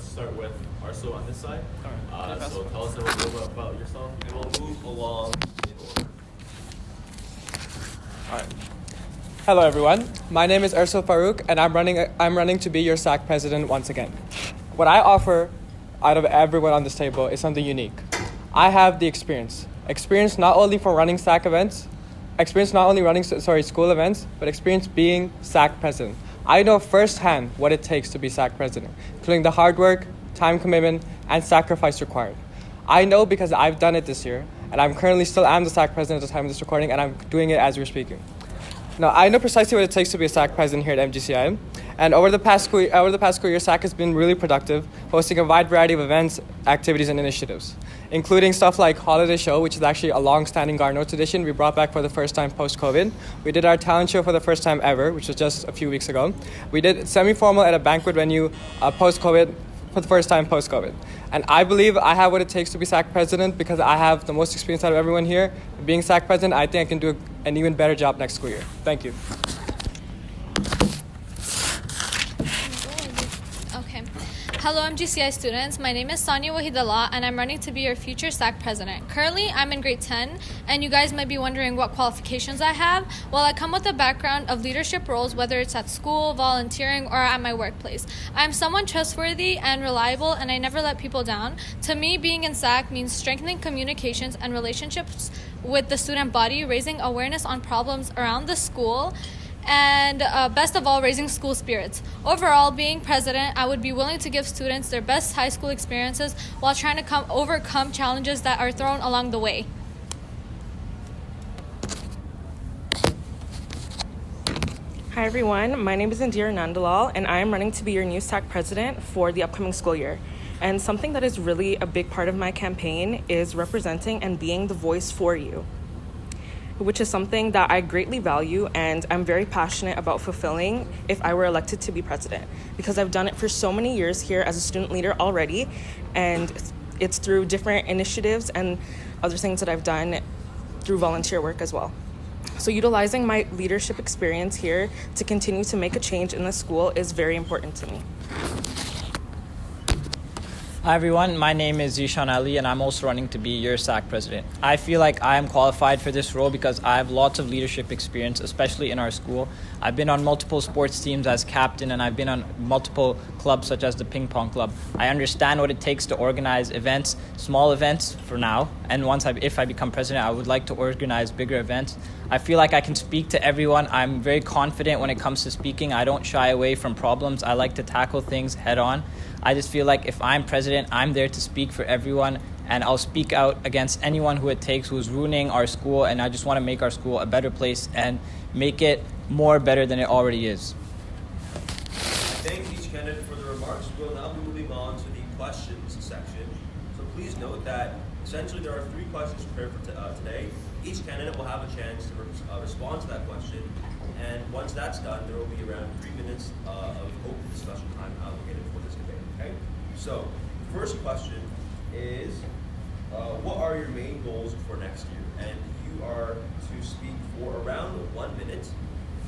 let's start with Arso on this side. All right. So tell us a little bit about yourself, and we'll move along in order. All right. Hello, everyone. My name is Erso Farouk, and I'm running to be your SAC president once again. What I offer out of everyone on this table is something unique. I have the experience not only from running SAC events, experience not only running school events, but experience being SAC president. I know firsthand what it takes to be SAC president, including the hard work, time commitment, and sacrifice required. I know because I've done it this year, and I'm currently still am the SAC president at the time of this recording, and I'm doing it as we're speaking. Now, I know precisely what it takes to be a SAC president here at MGCI, and over the past school year, SAC has been really productive, hosting a wide variety of events, activities, and initiatives, including stuff like Holiday Show, which is actually a long-standing Garneau tradition we brought back for the first time post-COVID. We did our talent show for the first time ever, which was just a few weeks ago. We did semi-formal at a banquet venue post-COVID, for the first time post-COVID. And I believe I have what it takes to be SAC president because I have the most experience out of everyone here. Being SAC president, I think I can do an even better job next school year. Thank you. Okay. Hello, MGCI students. My name is Sonia Wahidallah, and I'm running to be your future SAC president. Currently, I'm in grade 10, and you guys might be wondering what qualifications I have. Well, I come with a background of leadership roles, whether it's at school, volunteering, or at my workplace. I'm someone trustworthy and reliable, and I never let people down. To me, being in SAC means strengthening communications and relationships with the student body, raising awareness on problems around the school, and best of all, raising school spirits. Overall, being president, I would be willing to give students their best high school experiences while trying to overcome challenges that are thrown along the way. Hi everyone, my name is Indira Nandalal, and I am running to be your new SAC president for the upcoming school year. And something that is really a big part of my campaign is representing and being the voice for you, which is something that I greatly value and I'm very passionate about fulfilling if I were elected to be president, because I've done it for so many years here as a student leader already, and it's through different initiatives and other things that I've done through volunteer work as well. So utilizing my leadership experience here to continue to make a change in the school is very important to me. Hi everyone, my name is Zishan Ali and I'm also running to be your SAC president. I feel like I am qualified for this role because I have lots of leadership experience, especially in our school. I've been on multiple sports teams as captain and I've been on multiple clubs such as the ping pong club. I understand what it takes to organize events, small events for now, and if I become president, I would like to organize bigger events. I feel like I can speak to everyone. I'm very confident when it comes to speaking. I don't shy away from problems. I like to tackle things head on. I just feel like if I'm president, I'm there to speak for everyone, and I'll speak out against anyone who it takes who's ruining our school, and I just want to make our school a better place and make it more better than it already is. Thanks each candidate for the remarks. We'll now be moving on to the questions section. So please note that essentially there are 3 questions prepared for today. Each candidate will have a chance to respond to that question, and once that's done, there will be around 3 minutes of open discussion time allocated for this debate. Okay? So, first question is, what are your main goals for next year? And you are to speak for around 1 minute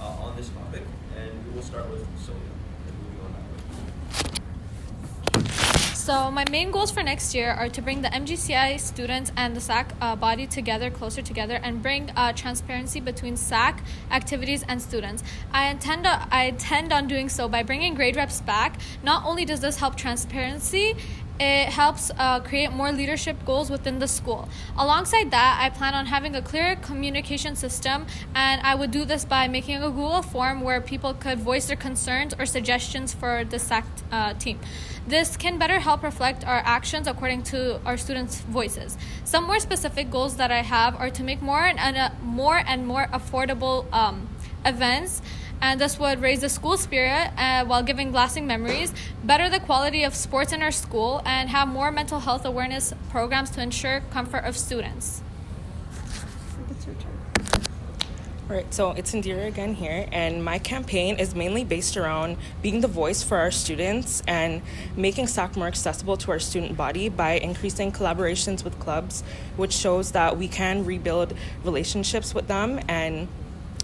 on this topic, and we will start with Sonia and moving on that way. So my main goals for next year are to bring the MGCI students and the SAC body closer together, and bring transparency between SAC activities and students. I intend on doing so by bringing grade reps back. Not only does this help transparency, it helps create more leadership goals within the school. Alongside that, I plan on having a clear communication system, and I would do this by making a Google form where people could voice their concerns or suggestions for the SAC team. This can better help reflect our actions according to our students' voices. Some more specific goals that I have are to make more and more affordable events, and this would raise the school spirit while giving lasting memories, better the quality of sports in our school, and have more mental health awareness programs to ensure comfort of students. It's your turn. All right, so it's Indira again here, and my campaign is mainly based around being the voice for our students and making SAC more accessible to our student body by increasing collaborations with clubs, which shows that we can rebuild relationships with them and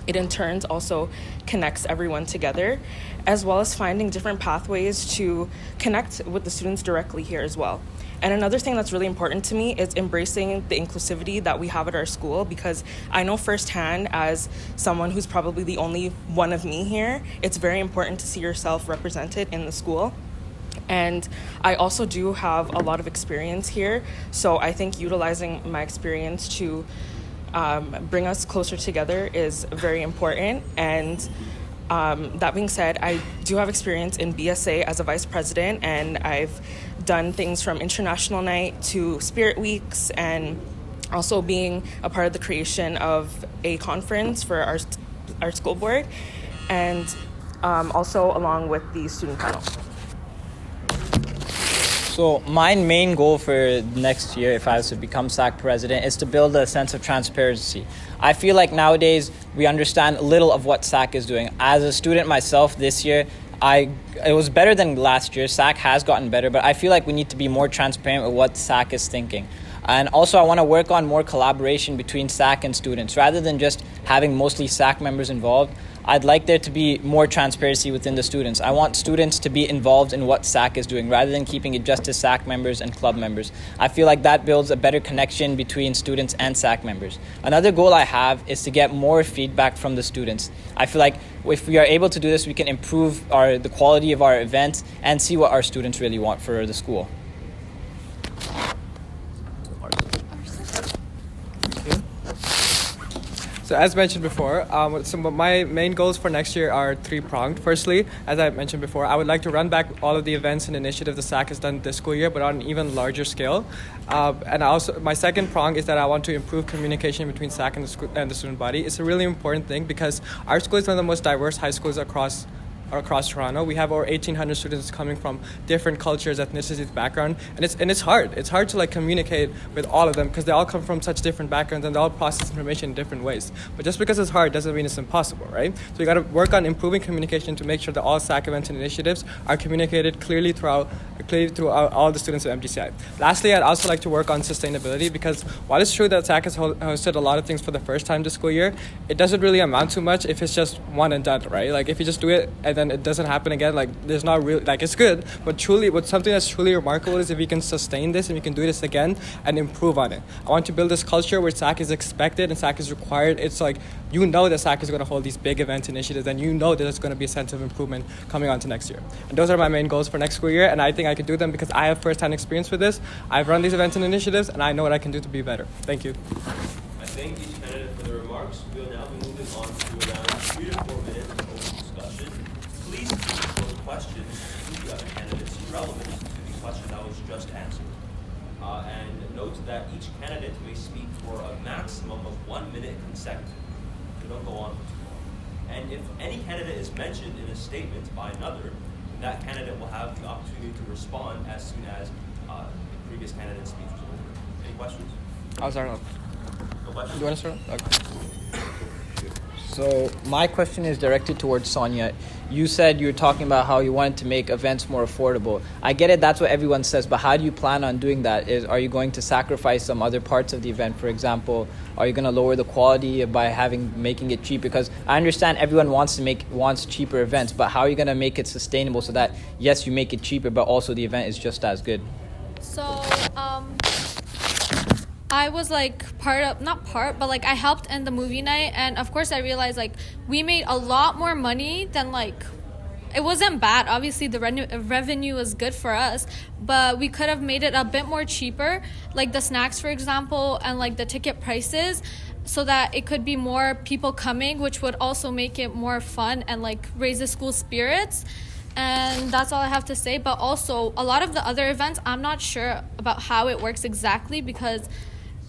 It in turn also connects everyone together, as well as finding different pathways to connect with the students directly here as well. And another thing that's really important to me is embracing the inclusivity that we have at our school, because I know firsthand, as someone who's probably the only one of me here, it's very important to see yourself represented in the school. And I also do have a lot of experience here, so I think utilizing my experience to bring us closer together is very important. And that being said, I do have experience in BSA as a vice president, and I've done things from international night to spirit weeks, and also being a part of the creation of a conference for our school board, and also along with the student panel. So my main goal for next year, if I was to become SAC president, is to build a sense of transparency. I feel like nowadays we understand little of what SAC is doing. As a student myself this year, it was better than last year. SAC has gotten better, but I feel like we need to be more transparent with what SAC is thinking. And also I want to work on more collaboration between SAC and students. Rather than just having mostly SAC members involved, I'd like there to be more transparency within the students. I want students to be involved in what SAC is doing rather than keeping it just to SAC members and club members. I feel like that builds a better connection between students and SAC members. Another goal I have is to get more feedback from the students. I feel like if we are able to do this, we can improve the quality of our events and see what our students really want for the school. So as mentioned before, some of my main goals for next year are three-pronged. Firstly, as I mentioned before, I would like to run back all of the events and initiatives the SAC has done this school year, but on an even larger scale. And also, my second prong is that I want to improve communication between SAC and the student body. It's a really important thing because our school is one of the most diverse high schools across Toronto. We have over 1,800 students coming from different cultures, ethnicities, background, and it's hard. It's hard to like communicate with all of them because they all come from such different backgrounds and they all process information in different ways. But just because it's hard doesn't mean it's impossible, right? So you got to work on improving communication to make sure that all SAC events and initiatives are communicated clearly throughout all the students of MGCI. Lastly, I'd also like to work on sustainability because while it's true that SAC has hosted a lot of things for the first time this school year, it doesn't really amount to much if it's just one and done, right? Like if you just do it and then it doesn't happen again, like there's not really, like it's good, but truly what's something that's truly remarkable is if we can sustain this and we can do this again and improve on it. I want to build this culture where SAC is expected and SAC is required. It's like, you know that SAC is going to hold these big event initiatives and you know that there's going to be a sense of improvement coming on to next year. And those are my main goals for next school year, and I think I can do them because I have first-hand experience with this. I've run these events and initiatives and I know what I can do to be better. Thank you. I thank each candidate for their remarks. We will now be moving on to around 3 to 4 minutes of open discussion. Please keep those questions to the other candidates relevant to the question that was just answered. And note that each candidate may speak for a maximum of 1 minute consecutively. So don't go on for too long. And if any candidate is mentioned in a statement by another, then that candidate will have the opportunity to respond as soon as the previous candidate's speech is over. Any questions? I'll start off. No questions? You want to start off? Okay. So my question is directed towards Sonia. You said you were talking about how you wanted to make events more affordable. I get it, that's what everyone says, but how do you plan on doing that? Are you going to sacrifice some other parts of the event? For example, are you going to lower the quality by making it cheap? Because I understand everyone wants cheaper events, but how are you going to make it sustainable so that, yes, you make it cheaper, but also the event is just as good? So, I was like I helped in the movie night, and of course I realized like we made a lot more money than like, it wasn't bad. Obviously the revenue was good for us, but we could have made it a bit more cheaper, like the snacks, for example, and like the ticket prices, so that it could be more people coming, which would also make it more fun and like raise the school spirits. And that's all I have to say. But also a lot of the other events, I'm not sure about how it works exactly because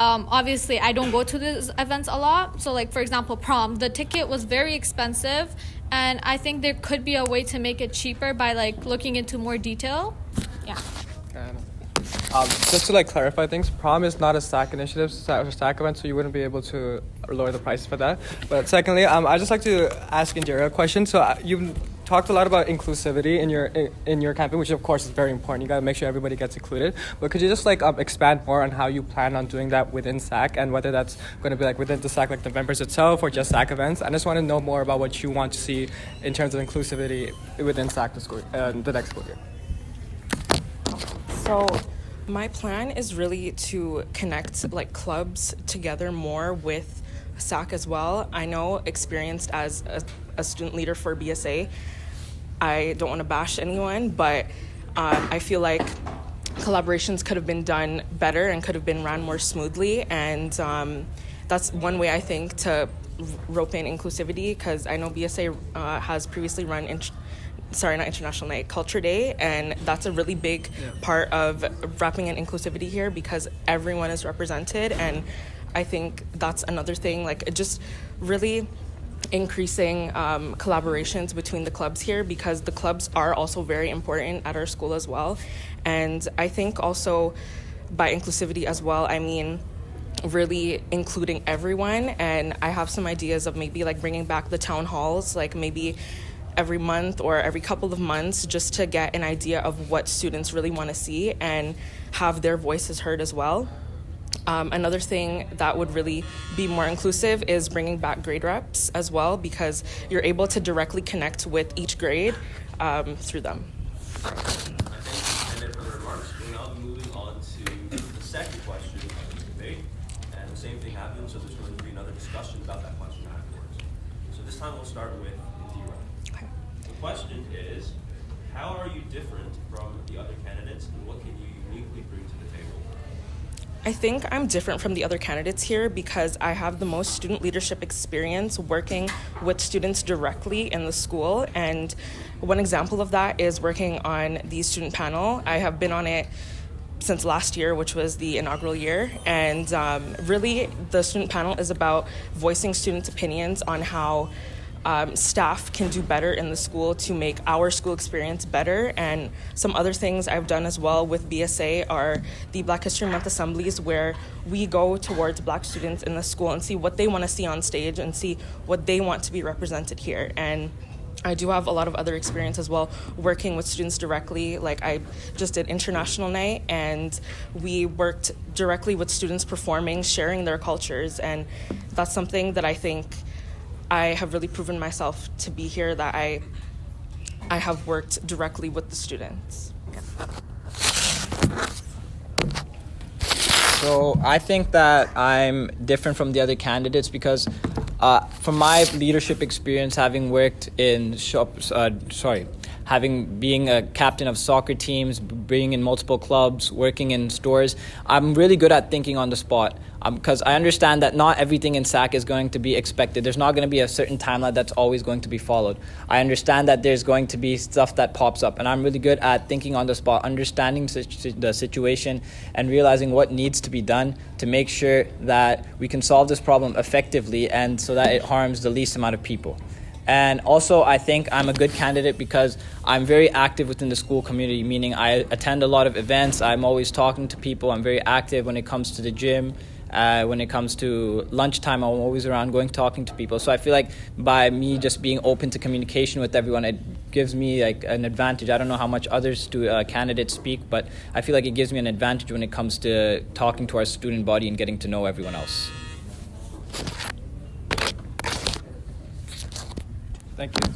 obviously I don't go to these events a lot. So like, for example, prom, the ticket was very expensive, and I think there could be a way to make it cheaper by like looking into more detail. Yeah. Just to like clarify things, prom is not a SAC initiative, it's a SAC event, so you wouldn't be able to lower the prices for that. But secondly, I'd just like to ask Indira a question. So you've talked a lot about inclusivity in your campaign, which of course is very important. You got to make sure everybody gets included. But could you just expand more on how you plan on doing that within SAC, and whether that's going to be within the SAC, the members itself, or just SAC events? I just want to know more about what you want to see in terms of inclusivity within SAC the next school year. So my plan is really to connect clubs together more with SAC as well. I know, experienced as a student leader for BSA, I don't want to bash anyone, but I feel like collaborations could have been done better and could have been run more smoothly, and that's one way I think to rope in inclusivity, because I know BSA has previously run not International Night, Culture Day, and that's a really big part of wrapping in inclusivity here, because everyone is represented, and I think that's another thing, just really increasing collaborations between the clubs here, because the clubs are also very important at our school as well. And I think also by inclusivity as well, I mean really including everyone, and I have some ideas of maybe bringing back the town halls, maybe every month or every couple of months, just to get an idea of what students really want to see and have their voices heard as well. Another thing that would really be more inclusive is bringing back grade reps as well, because you're able to directly connect with each grade through them. I think, and for the remarks, we'll now be moving on to the second question of the debate, and the same thing happens, so there's going to be another discussion about that question afterwards. So this time we'll start with Indira. Okay. The question is, how are you different from the other candidates, and what can you uniquely bring to the table? I think I'm different from the other candidates here because I have the most student leadership experience working with students directly in the school. And one example of that is working on the student panel. I have been on it since last year, which was the inaugural year. And really, the student panel is about voicing students' opinions on how staff can do better in the school to make our school experience better. And some other things I've done as well with BSA are the Black History Month assemblies, where we go towards Black students in the school and see what they want to see on stage and see what they want to be represented here. And I do have a lot of other experience as well working with students directly. I just did International Night, and we worked directly with students performing, sharing their cultures. And that's something that I think I have really proven myself to be here, that I have worked directly with the students. So I think that I'm different from the other candidates because from my leadership experience, having worked in being a captain of soccer teams, being in multiple clubs, working in stores, I'm really good at thinking on the spot. Because I understand that not everything in SAC is going to be expected. There's not going to be a certain timeline that's always going to be followed. I understand that there's going to be stuff that pops up, and I'm really good at thinking on the spot, understanding the situation, and realizing what needs to be done to make sure that we can solve this problem effectively and so that it harms the least amount of people. And also, I think I'm a good candidate because I'm very active within the school community, meaning I attend a lot of events. I'm always talking to people. I'm very active when it comes to the gym. When it comes to lunchtime, I'm always around talking to people. So I feel like by me just being open to communication with everyone, it gives me an advantage. I don't know how much others candidates speak, but I feel like it gives me an advantage when it comes to talking to our student body and getting to know everyone else. Thank you.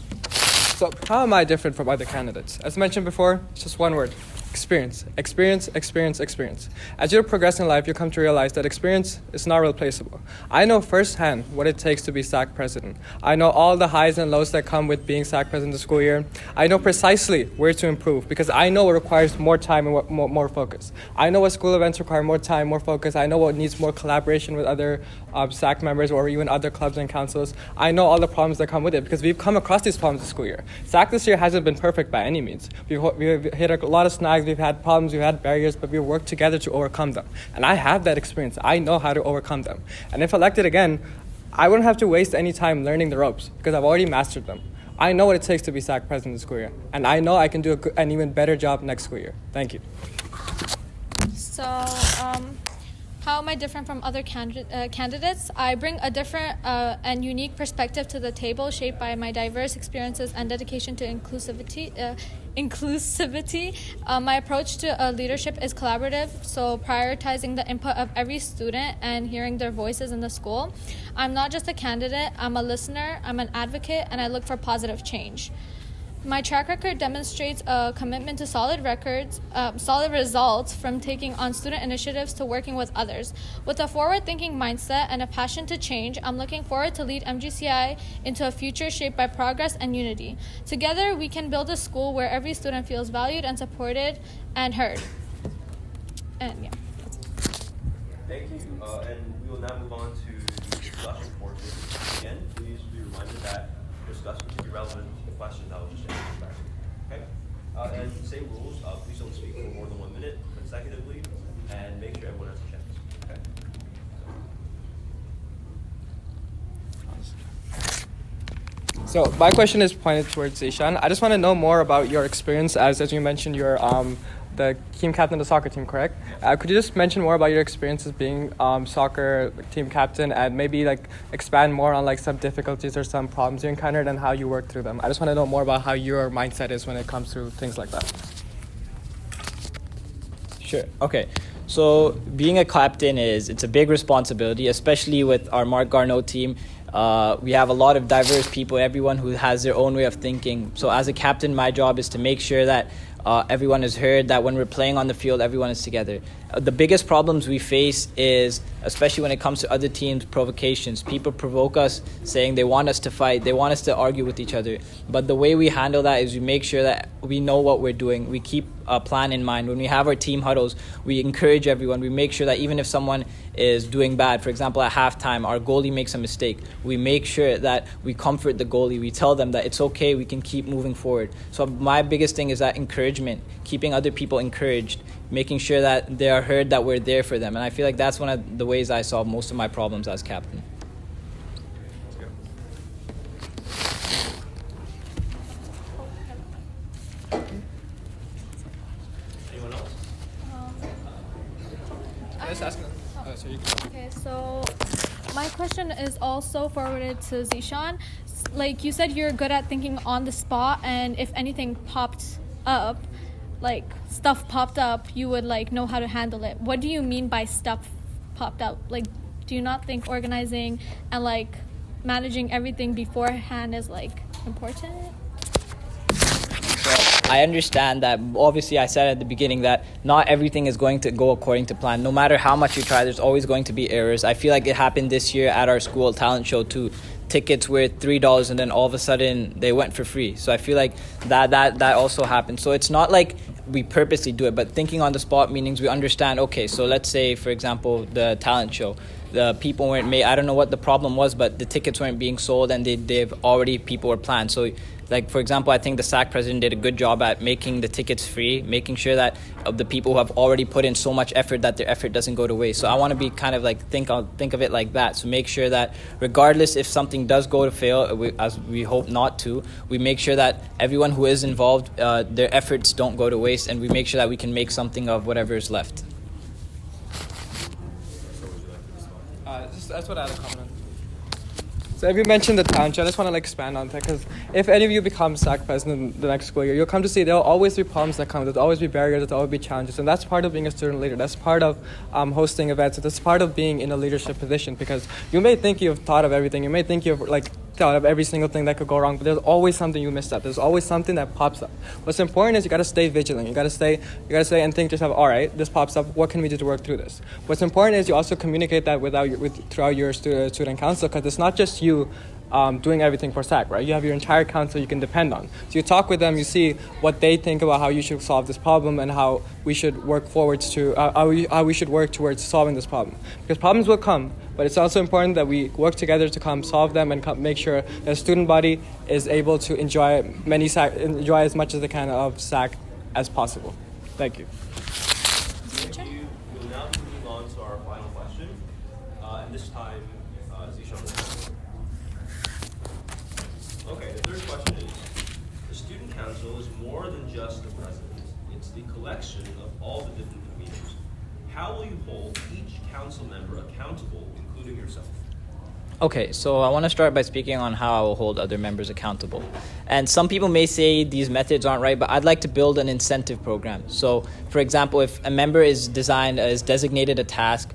So how am I different from other candidates? As mentioned before, it's just one word. Experience. Experience, experience, experience. As you progress in life, you come to realize that experience is not replaceable. I know firsthand what it takes to be SAC president. I know all the highs and lows that come with being SAC president the school year. I know precisely where to improve because I know it requires more time and more focus. I know what school events require more time, more focus. I know what needs more collaboration with other SAC members or even other clubs and councils. I know all the problems that come with it because we've come across these problems this school year. SAC this year hasn't been perfect by any means. We've hit a lot of snags. We've had problems, we've had barriers, but we've worked together to overcome them. And I have that experience. I know how to overcome them. And if elected again, I wouldn't have to waste any time learning the ropes because I've already mastered them. I know what it takes to be SAC president this school year. And I know I can do an even better job next school year. Thank you. So, How am I different from other candidates? I bring a different and unique perspective to the table, shaped by my diverse experiences and dedication to inclusivity. My approach to leadership is collaborative, so prioritizing the input of every student and hearing their voices in the school. I'm not just a candidate, I'm a listener, I'm an advocate, and I look for positive change. My track record demonstrates a commitment to solid results, from taking on student initiatives to working with others. With a forward-thinking mindset and a passion to change, I'm looking forward to lead MGCI into a future shaped by progress and unity. Together, we can build a school where every student feels valued and supported and heard. And yeah. Thank you. And we will now move on to the discussion portion. Again, please be reminded that discussion should be relevant to the question that was just answered. Okay? And same rules. Please don't speak for more than 1 minute consecutively, and make sure everyone has a chance. Okay? So my question is pointed towards Zishan. I just want to know more about your experience as you mentioned, you're the team captain of the soccer team, correct? Could you just mention more about your experiences being soccer team captain, and maybe like expand more on like some difficulties or some problems you encountered and how you worked through them? I just want to know more about how your mindset is when it comes to things like that. Sure. Okay. So being a captain it's a big responsibility, especially with our Mark Garneau team. We have a lot of diverse people, everyone who has their own way of thinking. So as a captain, my job is to make sure that everyone is heard, that when we're playing on the field, everyone is together. The biggest problems we face is, especially when it comes to other teams, provocations. People provoke us saying they want us to fight, they want us to argue with each other. But the way we handle that is we make sure that we know what we're doing. We keep a plan in mind. When we have our team huddles, we encourage everyone. We make sure that even if someone is doing bad, for example, at halftime, our goalie makes a mistake, we make sure that we comfort the goalie. We tell them that it's okay, we can keep moving forward. So my biggest thing is that encouragement, keeping other people encouraged, making sure that they are heard, that we're there for them. And I feel like that's one of the ways I solve most of my problems as captain. Anyone else? Okay, so my question is also forwarded to Zishan. Like you said, you're good at thinking on the spot, and if anything popped up, like stuff popped up, you would like know how to handle it. What do you mean by stuff popped up? Like, do you not think organizing and like managing everything beforehand is like important? I understand that. Obviously, I said at the beginning that not everything is going to go according to plan. No matter how much you try, there's always going to be errors. I feel like it happened this year at our school talent show too. Tickets were $3 and then all of a sudden they went for free. So I feel like that also happened. So it's not like we purposely do it, but thinking on the spot meanings we understand, okay, so let's say, for example, the talent show. The people weren't made, I don't know what the problem was, but the tickets weren't being sold and people were planned. So like, for example, I think the SAC president did a good job at making the tickets free, making sure that the people who have already put in so much effort that their effort doesn't go to waste. So I want to be kind of like, think of it like that. So make sure that regardless if something does go to fail, as we hope not to, we make sure that everyone who is involved, their efforts don't go to waste, and we make sure that we can make something of whatever is left. That's what I had a comment on. So if you mentioned the talent show, I just want to like expand on that, because if any of you become SAC president the next school year, you'll come to see there'll always be problems that come. There'll always be barriers. There'll always be challenges, and that's part of being a student leader. That's part of hosting events. That's part of being in a leadership position, because you may think you've thought of everything. You may think you've like thought of every single thing that could go wrong, but there's always something you missed out. There's always something that pops up. What's important is you got to stay vigilant. You got to stay and think to yourself, all right, this pops up. What can we do to work through this? What's important is you also communicate that throughout your student council, because it's not just you doing everything for SAC, right? You have your entire council you can depend on. So you talk with them, you see what they think about how you should solve this problem and how we should work forwards to how we should work towards solving this problem. Because problems will come, but it's also important that we work together to come solve them and make sure that the student body is able to enjoy as much as they can of SAC as possible. Thank you. Thank you. We will now be moving on to our final question, and this time, Zishan. Okay, the third question is, the student council is more than just the president. It's the collection of all the different conveners. how will you hold each council member accountable, including yourself? Okay, so I want to start by speaking on how I will hold other members accountable. And some people may say these methods aren't right, but I'd like to build an incentive program. So, for example, if a member is designated a task,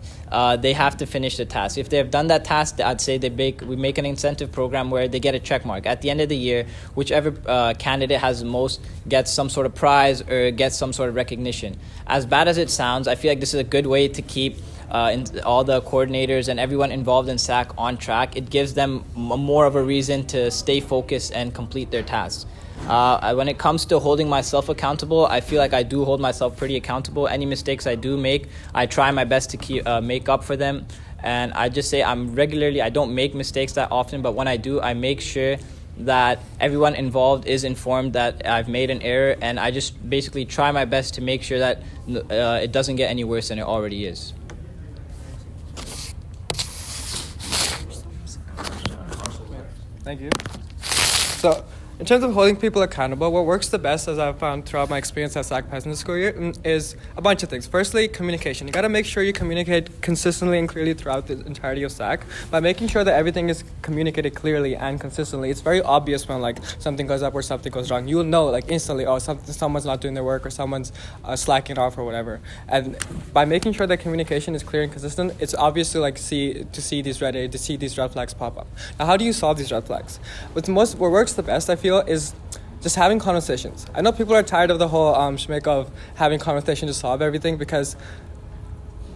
they have to finish the task. If they have done that task, I'd say we make an incentive program where they get a check mark. At the end of the year, whichever candidate has the most gets some sort of prize or gets some sort of recognition. As bad as it sounds, I feel like this is a good way to keep all the coordinators and everyone involved in SAC on track. It gives them more of a reason to stay focused and complete their tasks. When it comes to holding myself accountable, I feel like I do hold myself pretty accountable. Any mistakes I do make, I try my best to make up for them. And I just say I don't make mistakes that often, but when I do, I make sure that everyone involved is informed that I've made an error, and I just basically try my best to make sure that it doesn't get any worse than it already is. Thank you. So, in terms of holding people accountable, what works the best, as I've found throughout my experience at SAC President School Year, is a bunch of things. Firstly, communication. You got to make sure you communicate consistently and clearly throughout the entirety of SAC by making sure that everything is communicated clearly and consistently. It's very obvious when something goes up or something goes wrong. You'll know instantly, someone's not doing their work or someone's slacking off or whatever. And by making sure that communication is clear and consistent, it's obvious to see these red flags pop up. Now, how do you solve these red flags? What works the best, I feel, is just having conversations. I know people are tired of the whole schmick of having conversations to solve everything, because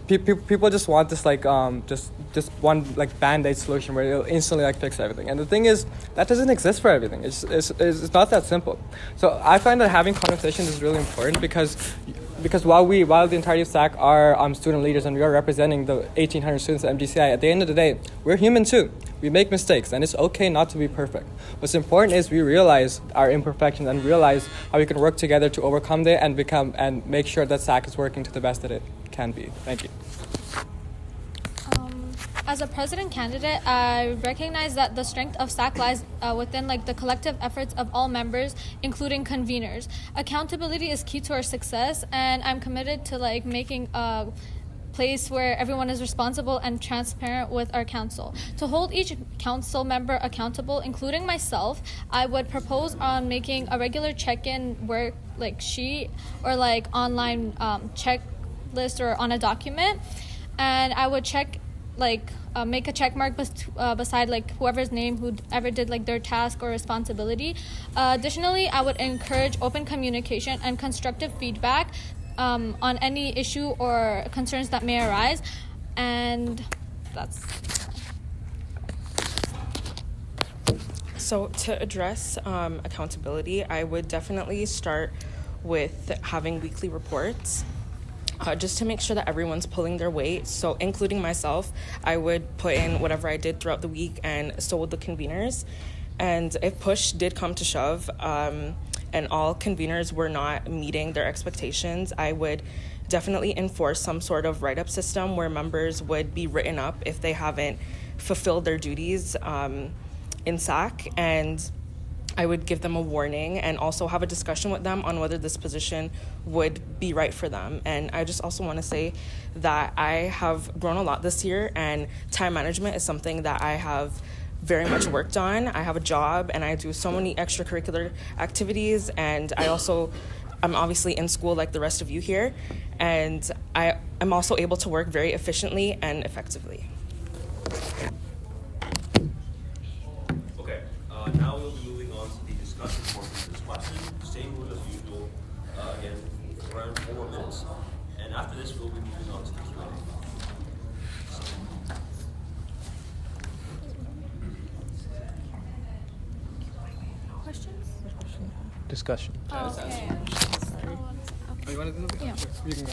people just want this just one band-aid solution where it'll instantly fix everything. And the thing is, that doesn't exist for everything. It's not that simple. So I find that having conversations is really important, because while the entirety of SAC are student leaders and we are representing the 1,800 students at MGCI, at the end of the day, we're human too. We make mistakes, and it's okay not to be perfect. What's important is we realize our imperfections and realize how we can work together to overcome them and make sure that SAC is working to the best that it can be. Thank you. As a president candidate, I recognize that the strength of SAC lies within the collective efforts of all members, including conveners. Accountability is key to our success, and I'm committed to making a place where everyone is responsible and transparent with our council. To hold each council member accountable, including myself, I would propose on making a regular check-in worksheet or online checklist or on a document, and I would make a check mark beside whoever's name whoever did their task or responsibility. Additionally, I would encourage open communication and constructive feedback on any issue or concerns that may arise, and that's. So to address accountability, I would definitely start with having weekly reports. Just to make sure that everyone's pulling their weight. So including myself, I would put in whatever I did throughout the week, and so would the conveners. And if push did come to shove, and all conveners were not meeting their expectations, I would definitely enforce some sort of write-up system where members would be written up if they haven't fulfilled their duties in SAC, and I would give them a warning and also have a discussion with them on whether this position would be right for them. And I just also want to say that I have grown a lot this year, and time management is something that I have very much worked on. I have a job and I do so many extracurricular activities, and I'm obviously in school like the rest of you here, and I'm also able to work very efficiently and effectively. Okay, now we'll be moving on to the discussion portion of this question. Same rule as usual, again, around 4 minutes. And after this, we'll be moving on to the Q&A. Questions? Discussion. Okay. Oh, you want to do it? Yeah. You can go.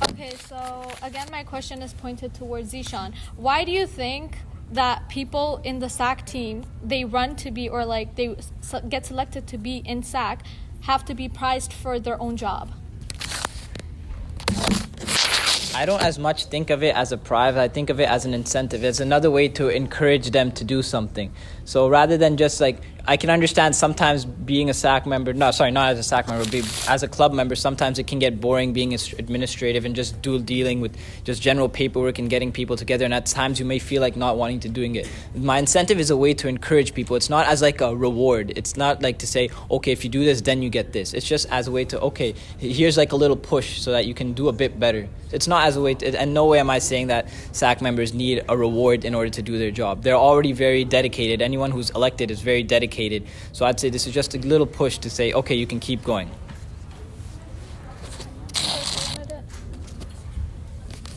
Okay, so again, my question is pointed towards Zishan. Why do you think that people in the SAC team, they run to be, or they get selected to be in SAC, have to be prized for their own job? I don't as much think of it as a prize. I think of it as an incentive. It's another way to encourage them to do something. So rather than just I can understand sometimes being a SAC member, not as a SAC member, but as a club member, sometimes it can get boring being administrative and just dealing with just general paperwork and getting people together. And at times you may feel like not wanting to doing it. My incentive is a way to encourage people. It's not as like a reward. It's not like to say, okay, if you do this, then you get this. It's just as a way to, okay, here's like a little push so that you can do a bit better. It's not as a way to, and no way am I saying that SAC members need a reward in order to do their job. They're already very dedicated. Anyone who's elected is very dedicated. So I'd say this is just a little push to say, okay, you can keep going.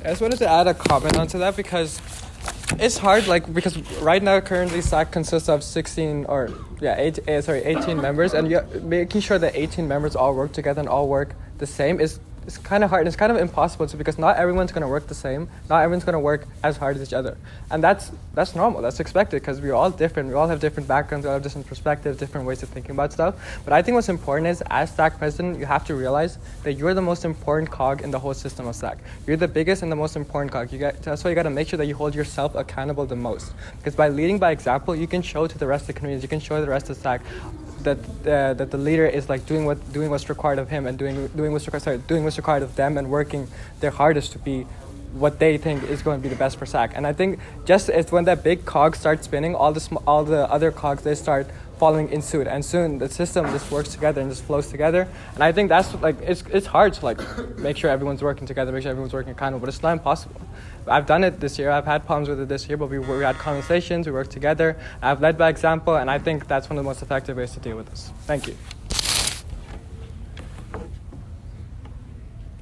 I just wanted to add a comment onto that because it's hard, because right now currently SAC consists of 18 members, and making sure that 18 members all work together and all work the same is kind of hard, and it's kind of impossible too, because not everyone's going to work the same. Not everyone's going to work as hard as each other. And that's normal. That's expected because we're all different. We all have different backgrounds, we all have different perspectives, different ways of thinking about stuff. But I think what's important is, as SAC president, you have to realize that you're the most important cog in the whole system of SAC. You're the biggest and the most important cog. That's why you got to make sure that you hold yourself accountable the most. Because by leading by example, you can show to the rest of the community, you can show the rest of SAC that the leader is like doing what's required of him and doing what's required of them, and working their hardest to be what they think is going to be the best for SAC. And I think just it's when that big cog starts spinning, all the other cogs, they start following in suit, and soon the system just works together and just flows together. And I think that's it's hard to make sure everyone's working together, make sure everyone's working accountable, but it's not impossible. I've done it this year. I've had problems with it this year, but we had conversations, we worked together. I've led by example, and I think that's one of the most effective ways to deal with this. Thank you.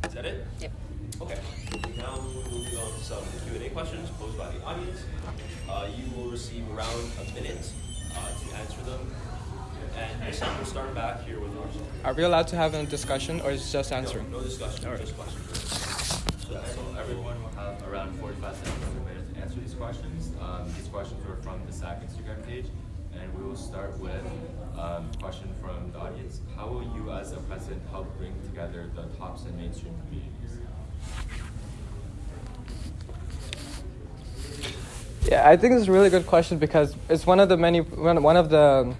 Is that it? Yep. Okay. Now we're moving on to some Q&A questions posed by the audience. You will receive around a minute to answer them. And this time we'll start back here with Marshall. Are we allowed to have a discussion, or is it just answering? No discussion, All right. just questions. So everyone will have around 45 seconds to answer these questions. These questions were from the SAC Instagram page, and we will start with a question from the audience. How will you, as a president, help bring together the TOPS and mainstream communities? Yeah, I think this is a really good question because it's one of the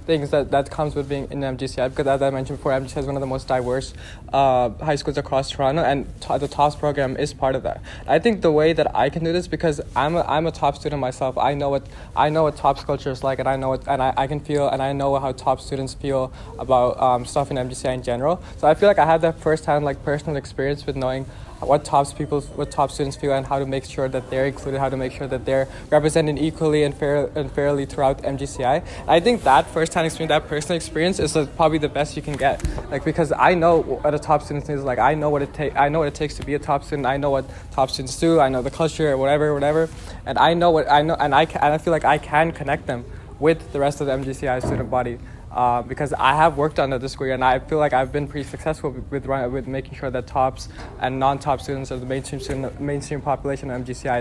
things that comes with being in MGCI, because as I mentioned before, MGCI is one of the most diverse high schools across Toronto, and the TOPS program is part of that. I think the way that I can do this, because I'm a top student myself, I know what TOPS culture is like, and I can feel, and I know how top students feel about stuff in MGCI in general. So I feel like I have that first-hand personal experience with knowing what top students feel and how to make sure that they're included, how to make sure that they're represented equally and fairly throughout MGCI. I think that first-hand experience, that personal experience, is probably the best you can get. Because I know what a top student is like. I know what it takes to be a top student. I know what top students do. I know the culture, whatever. And I feel like I can connect them with the rest of the MGCI student body. Because I have worked on the school year, and I feel like I've been pretty successful with making sure that TOPS and non-TOP students of the mainstream population of MGCI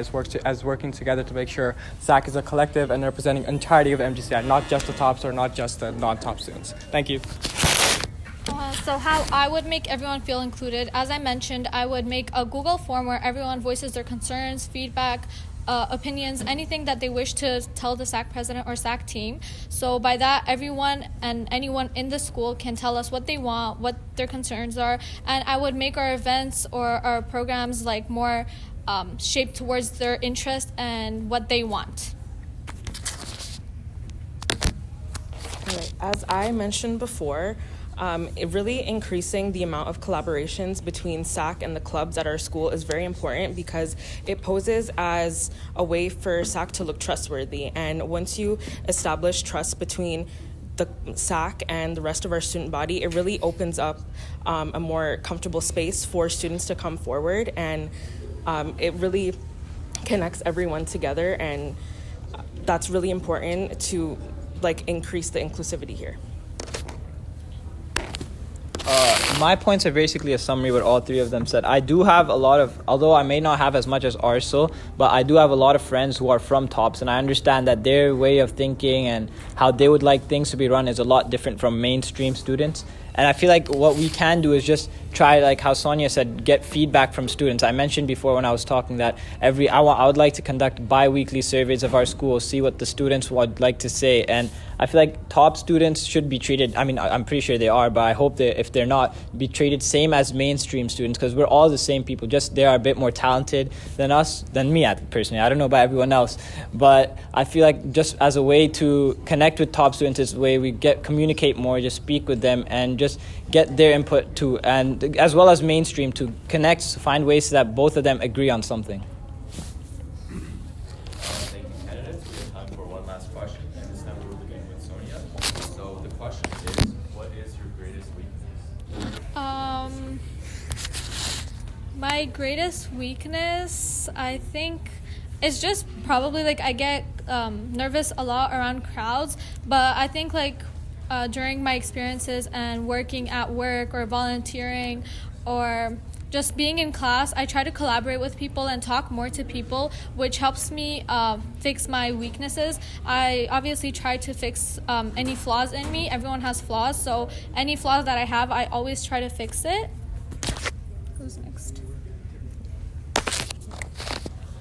is working together to make sure SAC is a collective and representing entirety of MGCI, not just the TOPS or not just the non-TOP students. Thank you. So how I would make everyone feel included, as I mentioned, I would make a Google form where everyone voices their concerns, feedback, opinions, anything that they wish to tell the SAC president or SAC team. So by that, everyone and anyone in the school can tell us what they want, what their concerns are, and I would make our events or our programs more shaped towards their interest and what they want. Right. As I mentioned before, it really increasing the amount of collaborations between SAC and the clubs at our school is very important because it poses as a way for SAC to look trustworthy. And once you establish trust between the SAC and the rest of our student body, it really opens up a more comfortable space for students to come forward, and it really connects everyone together, and that's really important to increase the inclusivity here. My points are basically a summary what all three of them said. I do have a lot of, although I may not have as much as Arso, but I do have a lot of friends who are from TOPS, and I understand that their way of thinking and how they would like things to be run is a lot different from mainstream students. And I feel like what we can do is just try, like how Sonia said, get feedback from students. I mentioned before when I was talking that I would like to conduct bi-weekly surveys of our school, see what the students would like to say. And I feel like top students should be treated, I mean, I'm pretty sure they are, but I hope that if they're not, be treated same as mainstream students, because we're all the same people, just they are a bit more talented than us, than me personally. I don't know about everyone else, but I feel like just as a way to connect with top students is a way we communicate more, just speak with them and just get their input too, and as well as mainstream to connect, find ways that both of them agree on something. Thank you, candidates. We have time for one last question, and this time we will begin with Sonia. So the question is, what is your greatest weakness? My greatest weakness, I think, is just probably like I get nervous a lot around crowds, but I think like during my experiences and working at work or volunteering or just being in class, I try to collaborate with people and talk more to people, which helps me fix my weaknesses. I obviously try to fix any flaws in me. Everyone has flaws, so any flaws that I have, I always try to fix it. Who's next?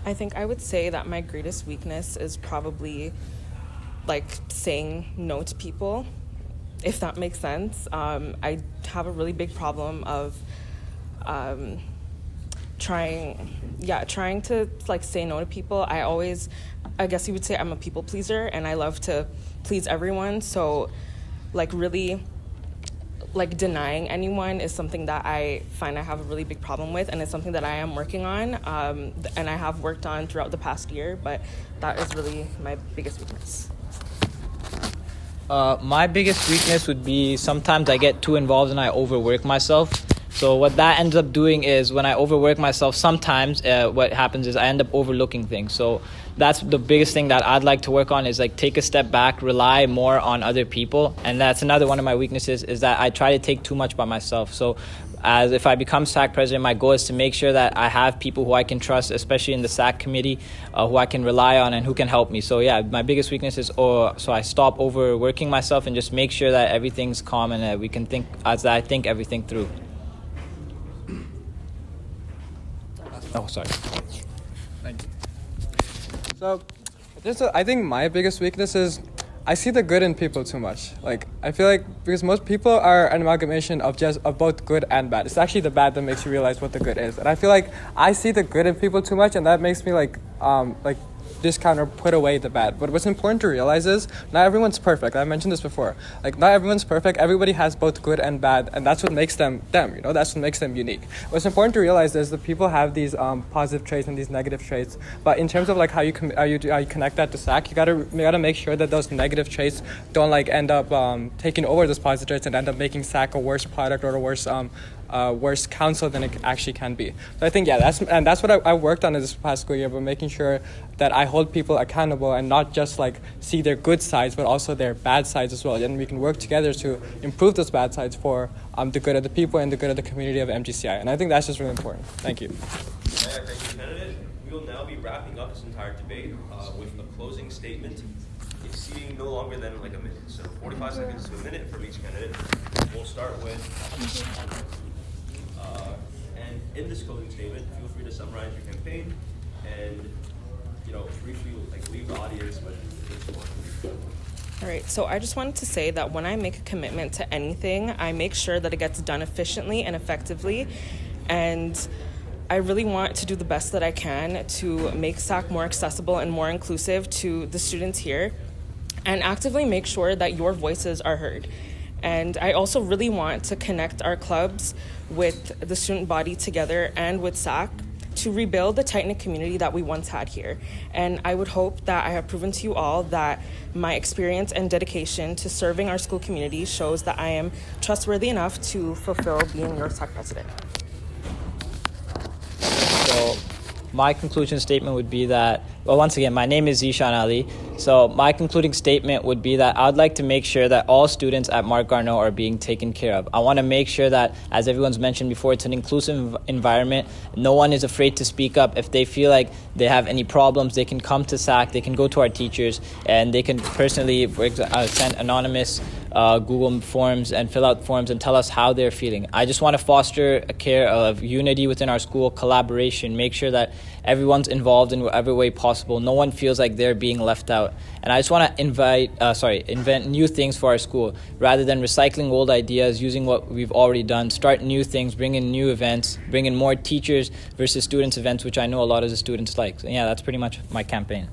I think I would say that my greatest weakness is probably like saying no to people, if that makes sense. I have a really big problem of trying to like say no to people. I guess you would say I'm a people pleaser, and I love to please everyone. So like really like denying anyone is something that I find I have a really big problem with, and it's something that I am working on, and I have worked on throughout the past year, but that is really my biggest weakness. My biggest weakness would be sometimes I get too involved and I overwork myself. So what that ends up doing is when I overwork myself, sometimes what happens is I end up overlooking things. So that's the biggest thing that I'd like to work on, is like take a step back, rely more on other people. And that's another one of my weaknesses, is that I try to take too much by myself. So as if I become SAC president, my goal is to make sure that I have people who I can trust, especially in the SAC committee, who I can rely on and who can help me. So yeah, my biggest weakness is so I stop overworking myself and just make sure that everything's calm and that we can think as I think everything through. Oh, sorry. Thank you. So, I think my biggest weakness is I see the good in people too much. Like, I feel like because most people are an amalgamation of both good and bad. It's actually the bad that makes you realize what the good is. And I feel like I see the good in people too much, and that makes me like discount or put away the bad. But what's important to realize is not everyone's perfect. I mentioned this before. Like, not everyone's perfect. Everybody has both good and bad, and that's what makes them them. That's what makes them unique. What's important to realize is that people have these positive traits and these negative traits. But in terms of like how you connect that to SAC, you gotta make sure that those negative traits don't like end up taking over those positive traits and end up making SAC a worse product or a worse council than it actually can be. So I think that's what I worked on this past school year, but making sure that I hold people accountable and not just like see their good sides, but also their bad sides as well. And we can work together to improve those bad sides for the good of the people and the good of the community of MGCI. And I think that's just really important. Thank you. Thank you, candidate. We will now be wrapping up this entire debate with a closing statement exceeding no longer than like a minute. So 45 seconds to a minute from each candidate. We'll start with. And in this closing statement, feel free to summarize your campaign and, briefly leave the audience with this one. All right, so I just wanted to say that when I make a commitment to anything, I make sure that it gets done efficiently and effectively, and I really want to do the best that I can to make SAC more accessible and more inclusive to the students here, and actively make sure that your voices are heard. And I also really want to connect our clubs with the student body together and with SAC to rebuild the tight-knit community that we once had here. And I would hope that I have proven to you all that my experience and dedication to serving our school community shows that I am trustworthy enough to fulfill being your SAC president. So my conclusion statement would be that, well, once again, my name is Zishan Ali. So my concluding statement would be that I'd like to make sure that all students at Mark Garneau are being taken care of. I want to make sure that, as everyone's mentioned before, it's an inclusive environment. No one is afraid to speak up. If they feel like they have any problems, they can come to SAC, they can go to our teachers, and they can personally send anonymous Google Forms and fill out forms and tell us how they're feeling. I just want to foster a care of unity within our school, collaboration, make sure that everyone's involved in whatever way possible. No one feels like they're being left out. And I just want to invent new things for our school rather than recycling old ideas, using what we've already done, start new things, bring in new events, bring in more teachers versus students events, which I know a lot of the students like. So yeah, that's pretty much my campaign.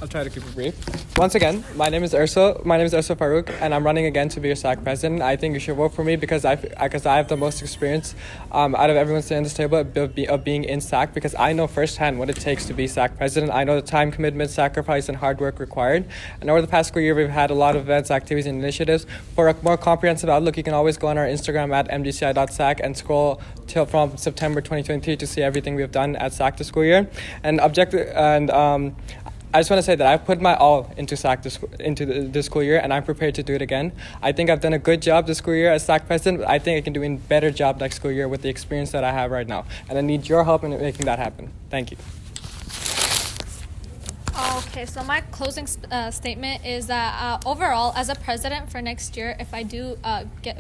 I'll try to keep it brief. Once again, my name is Ursul Farouk, and I'm running again to be your SAC president. I think you should vote for me because I have the most experience out of everyone sitting at this table of being in SAC, because I know firsthand what it takes to be SAC president. I know the time commitment, sacrifice, and hard work required. And over the past school year, we've had a lot of events, activities, and initiatives. For a more comprehensive outlook, you can always go on our Instagram at mgci.sac and scroll till from September 2023 to see everything we've done at SAC this school year. I just want to say that I've put my all into SAC this school year, and I'm prepared to do it again. I think I've done a good job this school year as SAC president, but I think I can do a better job next school year with the experience that I have right now. And I need your help in making that happen. Thank you. Okay, so my closing statement is that overall, as a president for next year, if I do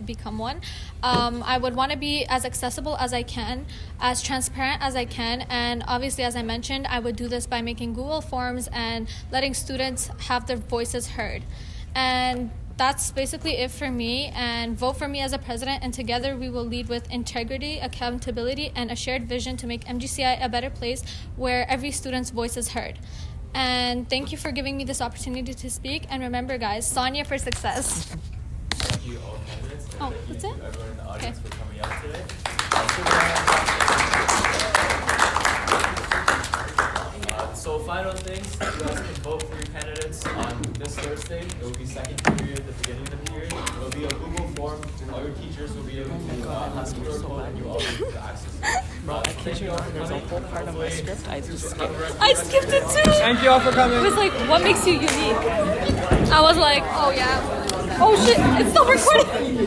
become one, I would want to be as accessible as I can, as transparent as I can, and obviously, as I mentioned, I would do this by making Google Forms and letting students have their voices heard. And that's basically it for me, and vote for me as a president, and together we will lead with integrity, accountability, and a shared vision to make MGCI a better place where every student's voice is heard. And thank you for giving me this opportunity to speak. And remember, guys, Sonia for success. Thank you all candidates. And That's thank it? you everyone in the audience Okay. for coming out today. So final things, you guys can vote for your candidates on this Thursday. It will be second period at the beginning of the period. It will be a Google form. All your teachers will be able to have the QR code, and you all will be able to access it. Thank you all for There's a coming. whole part of my script I just skipped. I skipped it too. Thank you all for coming. It was like, what makes you unique? I was like, oh yeah. Oh shit, it's still recording.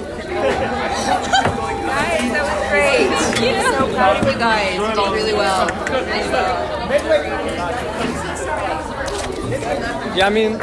Guys, that was great. Yeah. So proud of you guys. You did really well. Nice job. Yeah, I mean...